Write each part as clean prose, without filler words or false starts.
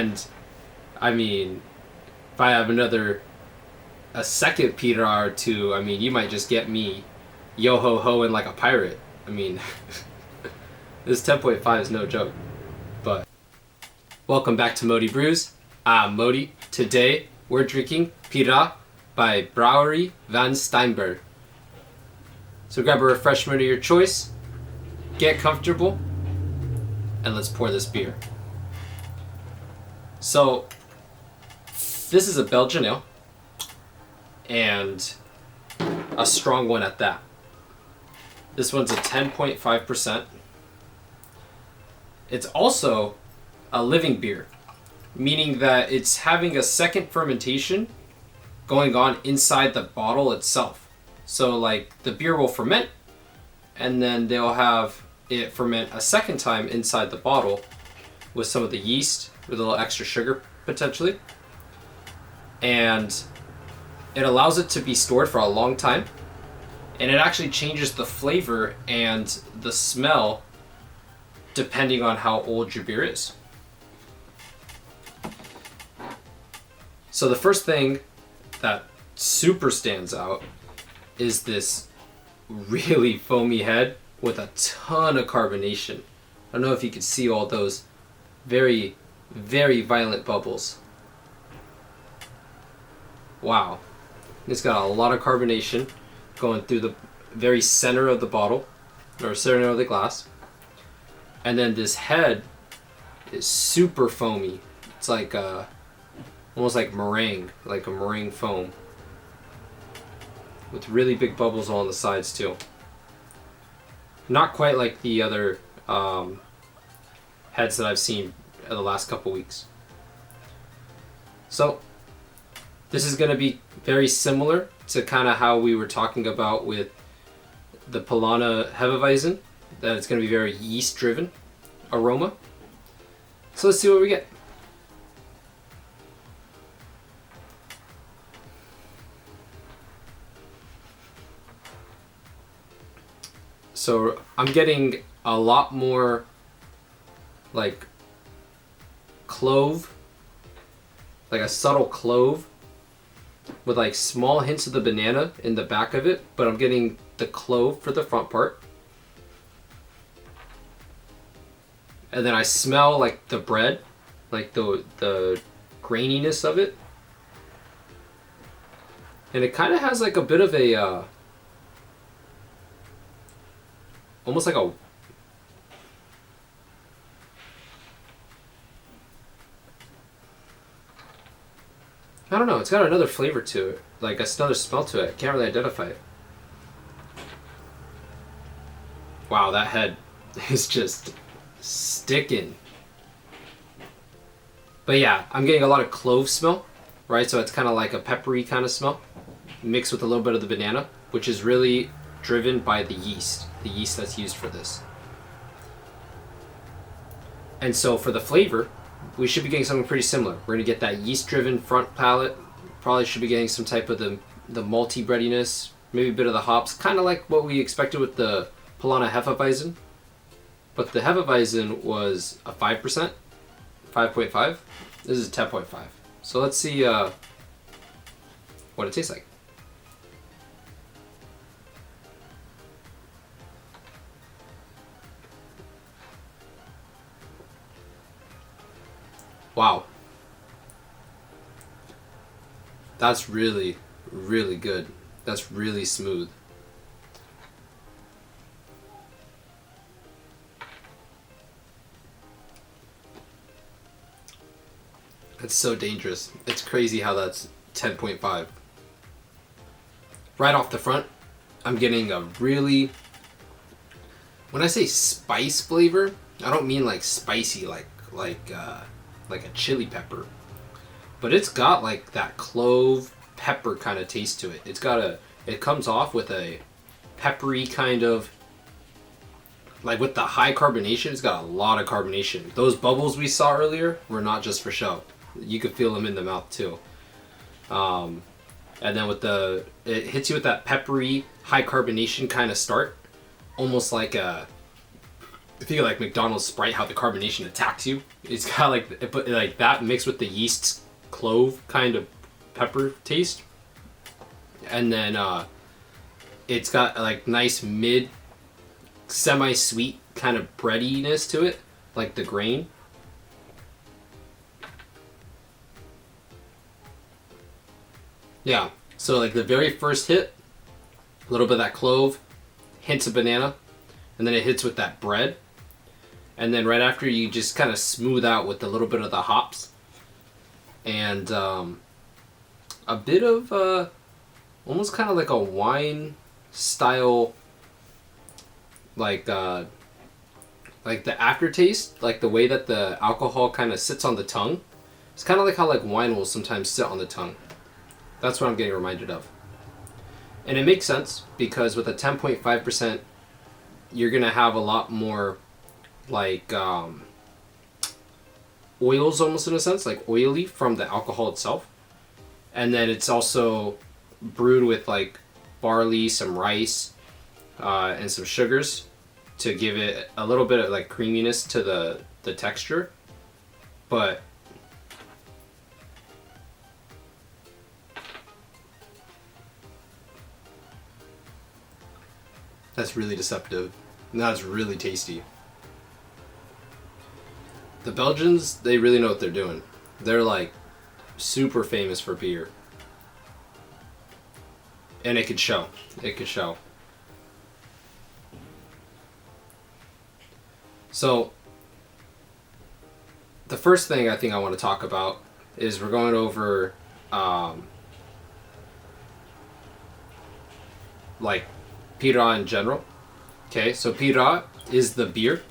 And I mean, if I have a second Piraat or two, I mean, you might just get me Yohoho and like a pirate. I mean, this 10.5 is no joke. But welcome back to Modi Brews. I'm Modi. Today we're drinking Piraat by Brouwerij Van Steenberge. So grab a refreshment of your choice, get comfortable, and let's pour this beer. So this is a Belgian ale, and a strong one at that. This one's a 10.5%. It's also a living beer, meaning that it's having a second fermentation going on inside the bottle itself. So like the beer will ferment, and then they'll have it ferment a second time inside the bottle with some of the yeast, with a little extra sugar potentially. And it allows it to be stored for a long time, and it actually changes the flavor and the smell depending on how old your beer is. So the first thing that super stands out is this really foamy head with a ton of carbonation. I don't know if you can see all those very, very violent bubbles. Wow. It's got a lot of carbonation going through the very center of the bottle, or center of the glass. And then this head is super foamy. It's like almost like meringue, like a meringue foam, with really big bubbles on the sides too. Not quite like the other heads that I've seen in the last couple weeks. So this is going to be very similar to kind of how we were talking about with the Polana Hefeweizen, that it's going to be very yeast driven aroma. So let's see what we get. So I'm getting a lot more like clove, like a subtle clove with like small hints of the banana in the back of it, but I'm getting the clove for the front part. And then I smell like the bread, like the graininess of it. And it kind of has like a bit of a almost like a I don't know, it's got another flavor to it, like another smell to it. Can't really identify it. Wow, that head is just sticking. But yeah, I'm getting a lot of clove smell, right? So it's kind of like a peppery kind of smell mixed with a little bit of the banana, which is really driven by the yeast that's used for this. And so for the flavor, we should be getting something pretty similar. We're going to get that yeast-driven front palate. Probably should be getting some type of the malty breadiness, maybe a bit of the hops, kind of like what we expected with the Polana Hefeweizen. But the Hefeweizen was a 5%, 5.5. This is 10.5. So let's see what it tastes like. Wow. That's really, really good. That's really smooth. That's so dangerous. It's crazy how that's 10.5. Right off the front, I'm getting a really, when I say spice flavor, I don't mean like spicy like a chili pepper, but it's got like that clove pepper kind of taste to it. It comes off with a peppery kind of, like with the high carbonation, it's got a lot of carbonation. Those bubbles we saw earlier were not just for show. You could feel them in the mouth too. And then it hits you with that peppery high carbonation kind of start, almost like a if you get like McDonald's Sprite, how the carbonation attacks you. It's got like that mixed with the yeast's clove kind of pepper taste, and then it's got like nice mid semi-sweet kind of breadiness to it, like the grain. Yeah, so like the very first hit, a little bit of that clove, hints of banana, and then it hits with that bread. And then right after, you just kind of smooth out with a little bit of the hops. And a bit of almost kind of like a wine style, like the aftertaste, like the way that the alcohol kind of sits on the tongue. It's kind of like how like wine will sometimes sit on the tongue. That's what I'm getting reminded of. And it makes sense because with a 10.5%, you're going to have a lot more like oils almost in a sense, like oily from the alcohol itself. And then it's also brewed with like barley, some rice, and some sugars to give it a little bit of like creaminess to the texture. But that's really deceptive. And that's really tasty. The Belgians, they really know what they're doing. They're like super famous for beer. And it could show. It could show. So, the first thing I think I want to talk about is we're going over like Piraat in general. Okay, so Piraat is the beer.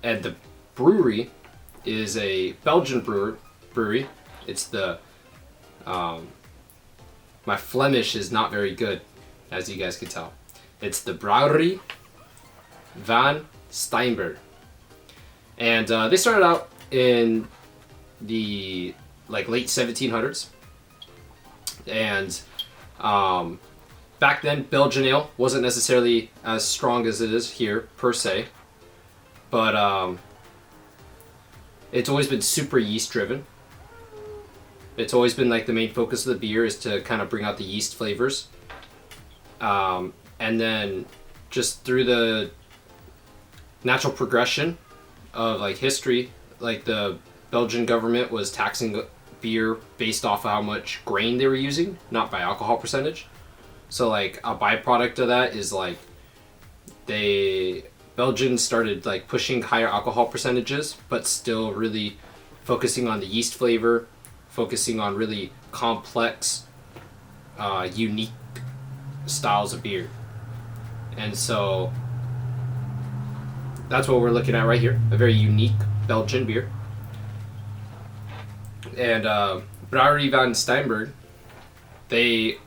And the brewery is a Belgian brewery. It's the my Flemish is not very good, as you guys can tell. It's the Brouwerij Van Steenberge. And they started out in the like late 1700s. And back then, Belgian ale wasn't necessarily as strong as it is here, per se. But it's always been super yeast driven. It's always been like the main focus of the beer is to kind of bring out the yeast flavors. And then just through the natural progression of like history, like the Belgian government was taxing beer based off of how much grain they were using, not by alcohol percentage. So like a byproduct of that is like Belgians started like pushing higher alcohol percentages, but still really focusing on the yeast flavor, focusing on really complex, unique styles of beer. And so that's what we're looking at right here, a very unique Belgian beer. And Brouwerij Van Steenberge, they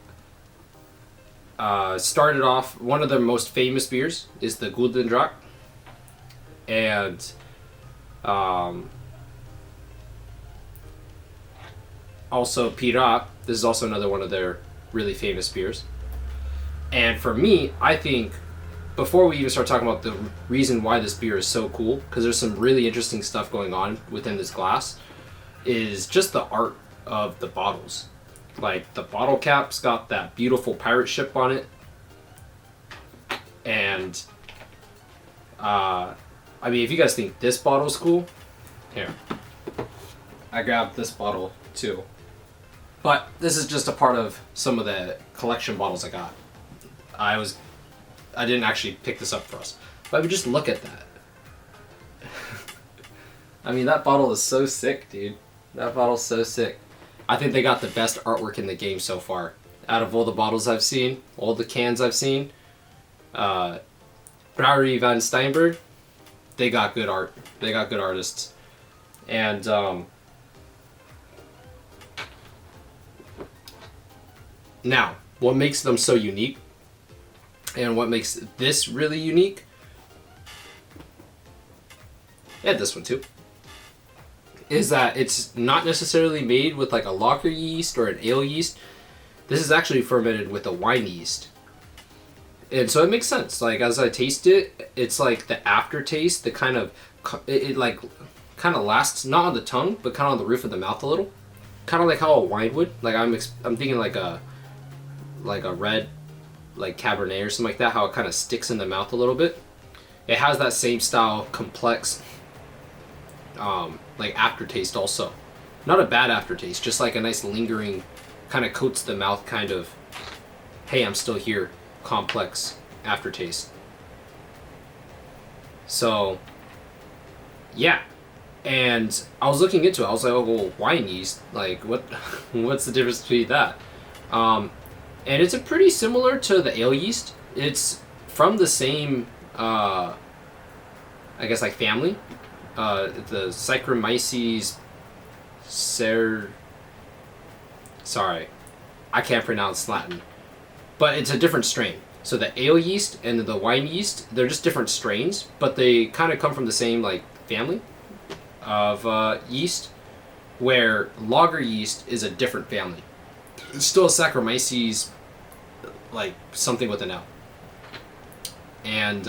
started off, one of their most famous beers is the Goudendrak. And also Piraat, this is also another one of their really famous beers. And for me, I think, before we even start talking about the reason why this beer is so cool, because there's some really interesting stuff going on within this glass, is just the art of the bottles. Like, the bottle cap's got that beautiful pirate ship on it. And, I mean, if you guys think this bottle's cool, here. I grabbed this bottle, too. But this is just a part of some of the collection bottles I got. I didn't actually pick this up for us. But I would just look at that. I mean, that bottle is so sick, dude. That bottle's so sick. I think they got the best artwork in the game so far. Out of all the bottles I've seen, all the cans I've seen, Brouwerij Van Steenberge, they got good art. They got good artists. And now, what makes them so unique, and what makes this really unique, and this one too, is that it's not necessarily made with like a lager yeast or an ale yeast. This is actually fermented with a wine yeast. And so it makes sense. Like as I taste it, it's like the aftertaste, the kind of it like kind of lasts not on the tongue, but kind of on the roof of the mouth a little. Kind of like how a wine would. Like I'm thinking like a red like Cabernet or something like that. How it kind of sticks in the mouth a little bit. It has that same style, complex, like aftertaste also. Not a bad aftertaste, just like a nice lingering, kind of coats the mouth kind of, hey, I'm still here, complex aftertaste. So, yeah. And I was looking into it. I was like, oh, well, wine yeast, like what's the difference between that? And it's a pretty similar to the ale yeast. It's from the same, I guess, like family. The Saccharomyces sorry, I can't pronounce Latin, but it's a different strain. So the ale yeast and the wine yeast, they're just different strains, but they kind of come from the same like family of yeast, where lager yeast is a different family. It's still a Saccharomyces, like something with an L. And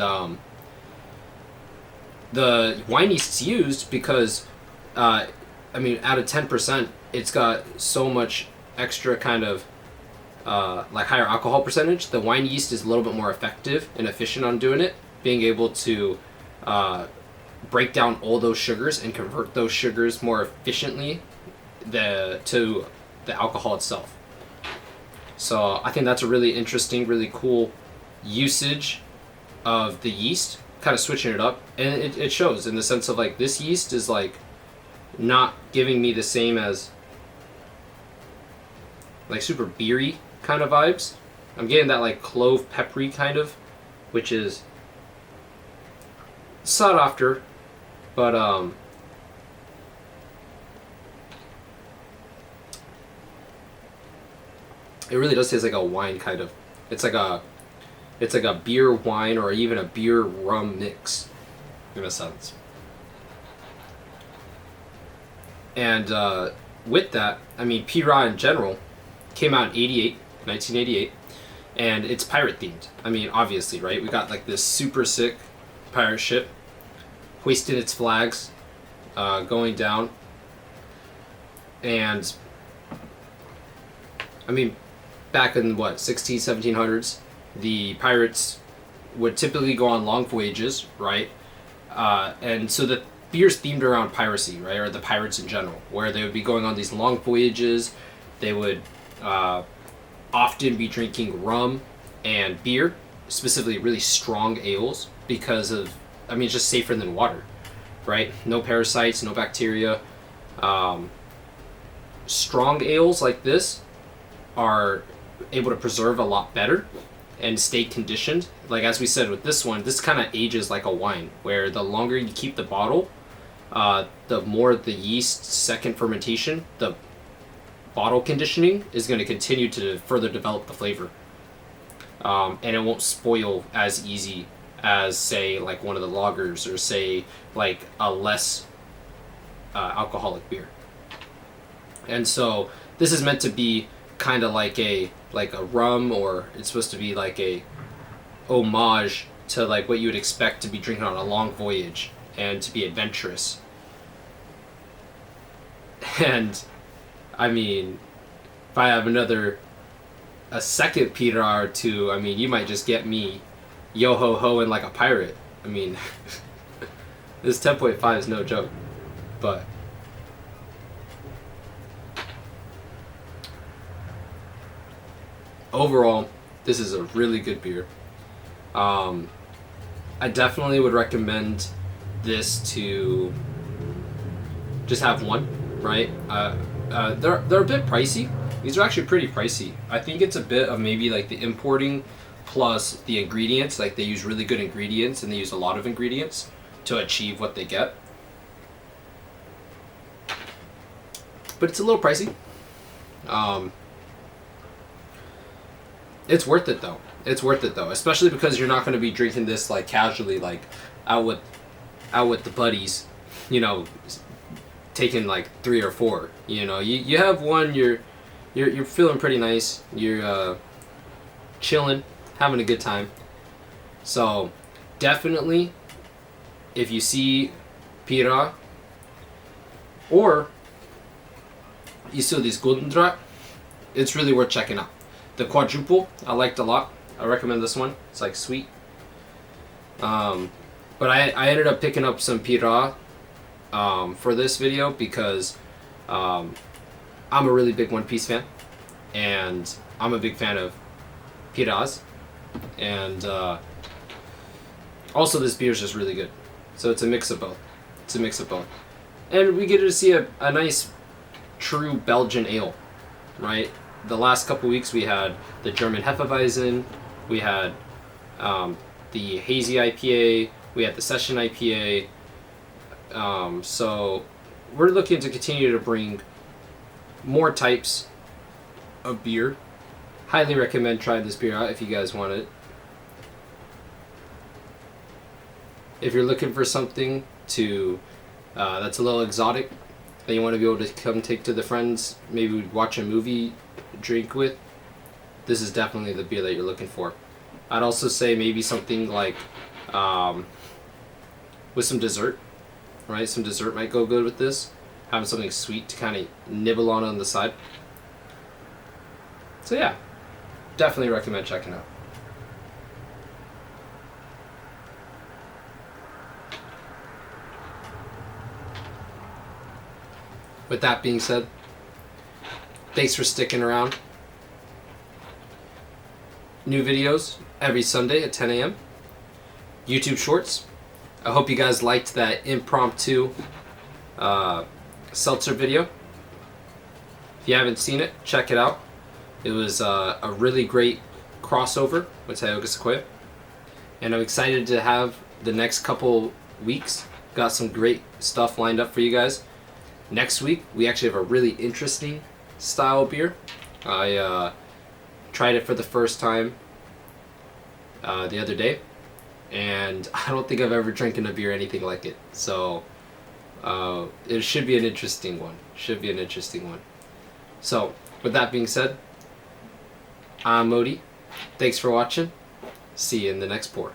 the wine yeast's used because, out of 10%, it's got so much extra kind of like higher alcohol percentage. The wine yeast is a little bit more effective and efficient on doing it, being able to break down all those sugars and convert those sugars more efficiently to the alcohol itself. So I think that's a really interesting, really cool usage of the yeast, kind of switching it up, and it shows in the sense of like this yeast is like not giving me the same as like super beery kind of vibes. I'm getting that like clove peppery kind of, which is sought after, but it really does taste like a wine kind of. It's like a beer wine or even a beer rum mix, in a sense. And with that, Piraat in general came out in 1988, and it's pirate themed. Obviously, right? We got like this super sick pirate ship hoisting its flags, going down. And back in 1700s, the pirates would typically go on long voyages, right? And so the beer's themed around piracy, right? Or the pirates in general, where they would be going on these long voyages. They would often be drinking rum and beer, specifically really strong ales, because of, it's just safer than water, right? No parasites, no bacteria. Strong ales like this are able to preserve a lot better and stay conditioned. Like as we said with this one, this kind of ages like a wine, where the longer you keep the bottle, the more the yeast's second fermentation, the bottle conditioning is going to continue to further develop the flavor. And it won't spoil as easy as, say, like one of the lagers, or say like a less alcoholic beer. And so this is meant to be kind of like a rum, or it's supposed to be like a homage to like what you would expect to be drinking on a long voyage and to be adventurous. And if I have a second Piraat or two, you might just get me Yohoho and like a pirate. This 10.5 is no joke. But overall, this is a really good beer. I definitely would recommend this to just have one, right? They're a bit pricey. These are actually pretty pricey. I think it's a bit of maybe like the importing plus the ingredients. Like they use really good ingredients, and they use a lot of ingredients to achieve what they get. But it's a little pricey. It's worth it though. It's worth it though, especially because you're not going to be drinking this like casually, like out with the buddies, taking like 3 or 4. You have one, you're feeling pretty nice. You're chilling, having a good time, So definitely, if you see Piraat or you see these Gundra, it's really worth checking out. The quadruple I liked a lot. I recommend this one. It's like sweet. But I ended up picking up some Piraat for this video because I'm a really big One Piece fan, and I'm a big fan of Piraats, and also this beer is just really good. So it's a mix of both. And we get to see a nice, true Belgian ale, right? The last couple weeks we had the German Hefeweizen, we had the Hazy IPA, we had the Session IPA. So we're looking to continue to bring more types of beer. Highly recommend trying this beer out if you guys want it. If you're looking for something to that's a little exotic that you want to be able to come take to the friends, maybe watch a movie, drink with, this is definitely the beer that you're looking for. I'd also say maybe something like with some dessert, right? Some dessert might go good with this. Having something sweet to kind of nibble on the side. So yeah, definitely recommend checking out. With that being said, thanks for sticking around. New videos every Sunday at 10 a.m. YouTube Shorts. I hope you guys liked that impromptu seltzer video. If you haven't seen it, check it out. It was a really great crossover with Tioga Sequoia. And I'm excited to have the next couple weeks. Got some great stuff lined up for you guys. Next week, we actually have a really interesting style beer. I tried it for the first time the other day, and I don't think I've ever drinking a beer anything like it. So it should be an interesting one. So with that being said, I'm Modi. Thanks for watching. See you in the next pour.